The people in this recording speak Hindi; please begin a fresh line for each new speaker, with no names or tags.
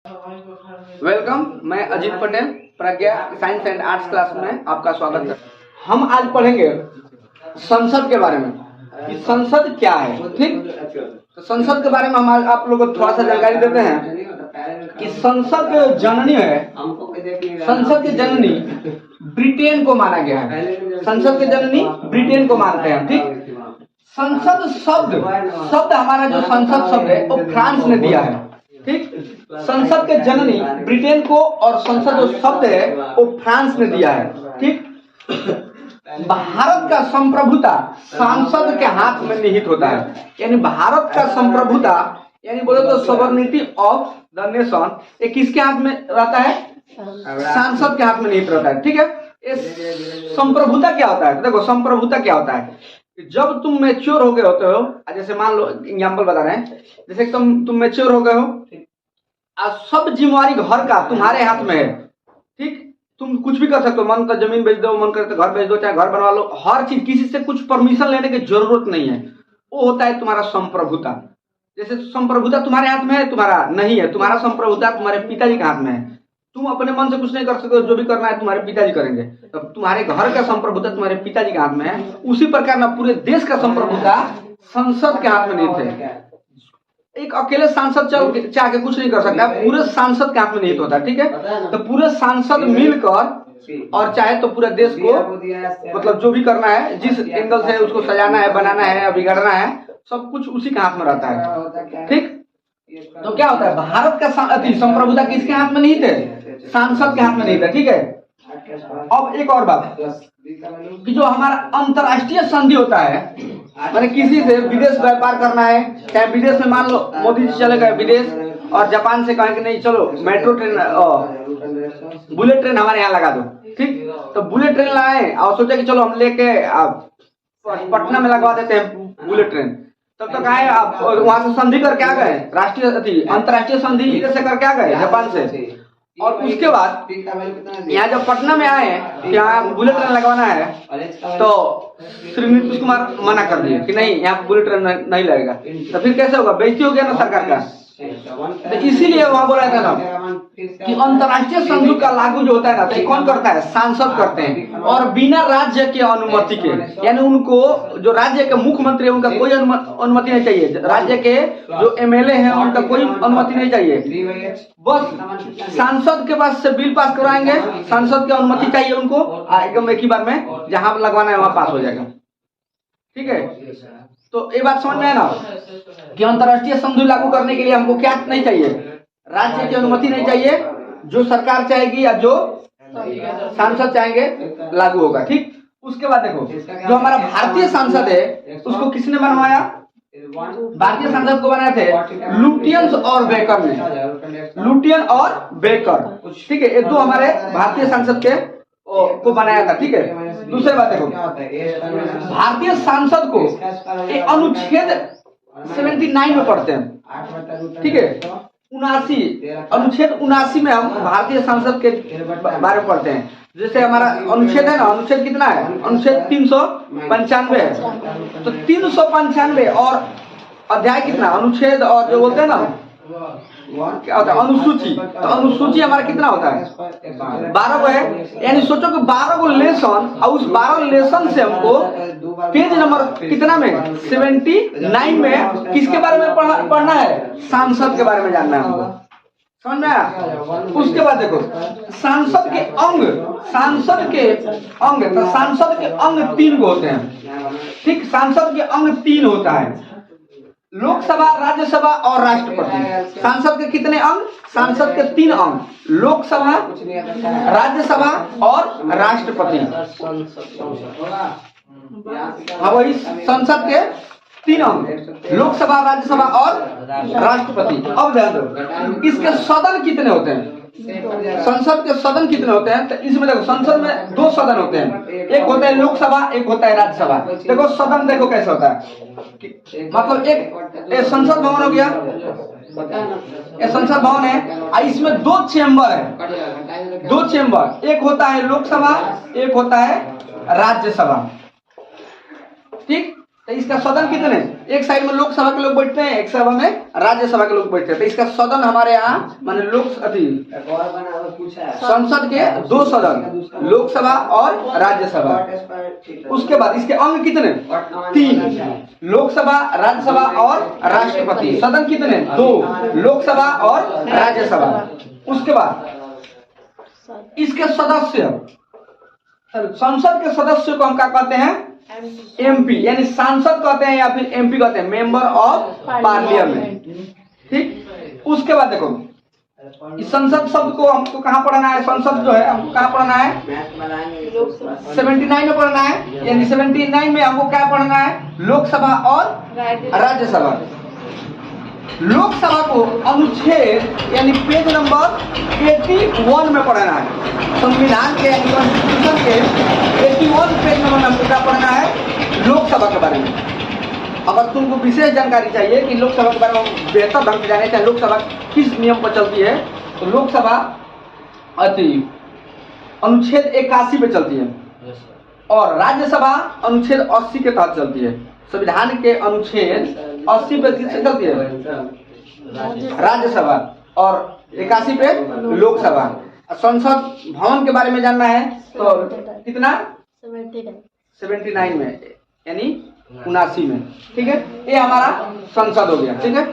वेलकम, मैं अजीत पटेल प्रज्ञा साइंस एंड आर्ट्स क्लास में आपका स्वागत है। हम आज पढ़ेंगे संसद के बारे में कि संसद क्या है। ठीक, तो संसद के बारे में हम आज आप लोगों को थोड़ा सा जानकारी देते हैं कि संसद जननी है। संसद की जननी ब्रिटेन को माना गया है। संसद की जननी ब्रिटेन को मानते हैं। ठीक, संसद शब्द हमारा जो संसद शब्द है वो फ्रांस ने दिया है। ठीक, संसद के जननी ब्रिटेन को और संसद जो शब्द है वो फ्रांस ने दिया है। ठीक, भारत का संप्रभुता सांसद के हाथ में निहित होता है। यानी भारत का संप्रभुता यानी बोले तो सॉवरेनिटी ऑफ द नेशन ये किसके हाथ में रहता है? सांसद के हाथ में निहित रहता है। ठीक है, संप्रभुता क्या होता है? देखो, संप्रभुता क्या होता है? जब तुम मैच्योर हो गए होते हो, जैसे मान लो एग्जाम्पल बता रहे हैं, जैसे तुम मैच्योर हो गए हो, सब जिम्मेवारी घर का तुम्हारे हाथ में है। ठीक, तुम कुछ भी कर सकते हो, मन कर जमीन बेच दो, मन करे तो घर बेच दो, चाहे घर बनवा लो, हर चीज, किसी से कुछ परमिशन लेने की जरूरत नहीं है। वो होता है तुम्हारा संप्रभुता। जैसे संप्रभुता तुम्हारे हाथ में है, तुम्हारा नहीं है। तुम्हारा संप्रभुता तुम्हारे पिताजी के हाथ में है। तुम अपने मन से कुछ नहीं कर सकते, जो भी करना है तुम्हारे पिताजी करेंगे। तो तुम्हारे घर का संप्रभुता तुम्हारे पिताजी के हाथ में है। उसी प्रकार ना पूरे देश का संप्रभुता संसद के हाथ में नहीं थे। एक अकेले सांसद चाह के कुछ नहीं कर सकता, पूरे सांसद के हाथ में नहीं होता। ठीक है, तो पूरे सांसद मिलकर और चाहे तो पूरे देश को मतलब जो भी करना है, जिस एंगल से उसको सजाना है, बनाना है, बिगाड़ना है, सब कुछ उसी के हाथ में रहता है। ठीक, तो क्या होता है, भारत का संप्रभुता किसके हाथ में नहीं थे? सांसद के हाथ में नहीं था। ठीक है, अब एक और बात कि जो हमारा अंतर्राष्ट्रीय संधि होता है, मैंने किसी से विदेश व्यापार करना है, चाहे विदेश में मान लो मोदी जी चले गए विदेश और जापान से कहें कि नहीं चलो मेट्रो ट्रेन बुलेट ट्रेन हमारे यहाँ लगा दो। ठीक, तो बुलेट ट्रेन लाए और सोचे कि चलो हम लेके पटना में लगवा देते हैं बुलेट ट्रेन। तब तक आए आप वहां से संधि करके आ गए, राष्ट्रीय अंतर्राष्ट्रीय संधि से करके आ गए जापान से। और उसके बाद यहाँ जब पटना में आए कि यहाँ बुलेट ट्रेन लगवाना है, तो श्री नीतीश कुमार मना कर दिए कि नहीं, यहाँ बुलेट ट्रेन नहीं लगेगा। तो फिर कैसे होगा? बेइज्जती हो गया ना सरकार का। तो इसीलिए वहां बोला था ना कि अंतर्राष्ट्रीय संधि का लागू जो होता है ना, तो कौन करता है? सांसद करते हैं, और बिना राज्य की अनुमति के। यानी उनको जो राज्य के मुख्यमंत्री है उनका कोई अनुमति नहीं चाहिए, राज्य के जो एमएलए हैं उनका कोई अनुमति नहीं चाहिए। बस सांसद के पास से बिल पास कराएंगे, सांसद की अनुमति चाहिए उनको, एकदम एक ही बार में जहां लगवाना है वहां पास हो जाएगा। ठीक है, तो ये बात समझ में है ना कि अंतर्राष्ट्रीय संधि लागू करने के लिए हमको क्या नहीं चाहिए? राज्य की अनुमति नहीं चाहिए, जो सरकार चाहेगी या जो सांसद चाहेंगे लागू होगा। ठीक, उसके बाद देखो, जो हमारा भारतीय सांसद है उसको किसने बनवाया? भारतीय सांसद को बनाए थे लुटियंस और बेकर ने, लुटियन और बेकर। ठीक है, ये दो हमारे भारतीय सांसद के को बनाया था। ठीक है, दूसरी बात देखो, भारतीय सांसद को अनुच्छेद 79 में पढ़ते हैं। ठीक है, 79 अनुच्छेद 79 में हम भारतीय सांसद के बारे में पढ़ते हैं। जैसे हमारा अनुच्छेद है ना, अनुच्छेद कितना है? अनुच्छेद 395 है। तो 395 और अध्याय कितना? अनुच्छेद और जो बोलते हैं ना क्या होता है? अनुसूची। तो अनुसूची हमारा कितना होता है? 12 को है। यानी सोचो कि 12 को लेसन, और उस 12 लेसन से हमको पेज नंबर कितना में? 79 में किसके बारे में पढ़ना है? सांसद के बारे में जानना है हमको। समझ में आया? उसके बाद देखो, सांसद के अंग, सांसद के अंग, तो सांसद के अंग 3 को होते हैं। ठीक, सांसद के अंग 3 होता है, लोकसभा, राज्यसभा और राष्ट्रपति। सांसद के कितने अंग? सांसद के 3 अंग, लोकसभा, राज्यसभा और राष्ट्रपति। हाँ, वही संसद के 3 अंग, लोकसभा, राज्यसभा और राष्ट्रपति। अब ध्यान दो, इसके सदन कितने होते हैं? संसद के सदन कितने होते हैं? तो इसमें देखो, संसद में 2 सदन होते हैं, एक होता है लोकसभा, एक होता है राज्यसभा। देखो सदन देखो कैसे होता है, मतलब एक संसद भवन हो गया, ये संसद भवन है, इसमें 2 चेंबर है, 2 चेंबर, एक होता है लोकसभा, एक होता है राज्यसभा। ठीक, तो इसका सदन कितने, एक साइड में लोकसभा के लोग बैठते हैं, एक सभा में राज्यसभा के लोग बैठते हैं। तो इसका सदन हमारे यहाँ माने संसद के 2 सदन, लोकसभा और राज्यसभा। उसके बाद इसके अंग कितने, 3, लोकसभा, राज्यसभा और राष्ट्रपति। सदन कितने, 2, लोकसभा और राज्यसभा। उसके बाद इसके सदस्य, संसद के सदस्य को हम क्या कहते हैं, एमपी, यानी सांसद कहते हैं या फिर एमपी कहते हैं, मेंबर ऑफ पार्लियामेंट। ठीक। उसके बाद देखो इस संसद शब्द को हमको कहाँ पढ़ना है, संसद जो है हमको कहाँ पढ़ना है, 79 में पढ़ना है। यानी 79 में हमको क्या पढ़ना है, लोकसभा और राज्यसभा। लोकसभा को अनुच्छेद यानी पेज नंबर 81 में पढ़ना है। संविधान के यानी कॉन्स्टिट्यूशन के 81 पेज नंबर में हमको क्या पढ़ना है, लोकसभा के बारे में। अगर तुमको विशेष जानकारी चाहिए कि लोकसभा के बारे में बेहतर ढंग से जाने चाहिए, लोकसभा किस नियम पर चलती है, तो लोकसभा अनुच्छेद 81 पे चलती है और राज्यसभा अनुच्छेद 80 के तहत चलती है। संविधान के अनुच्छेद 80 पे किससे चलती है, राज्यसभा, और 81 पे लोकसभा। संसद भवन के बारे में जानना है तो कितना, 79 में, यानी 79 में। ठीक है, ये हमारा संसद हो गया। ठीक है।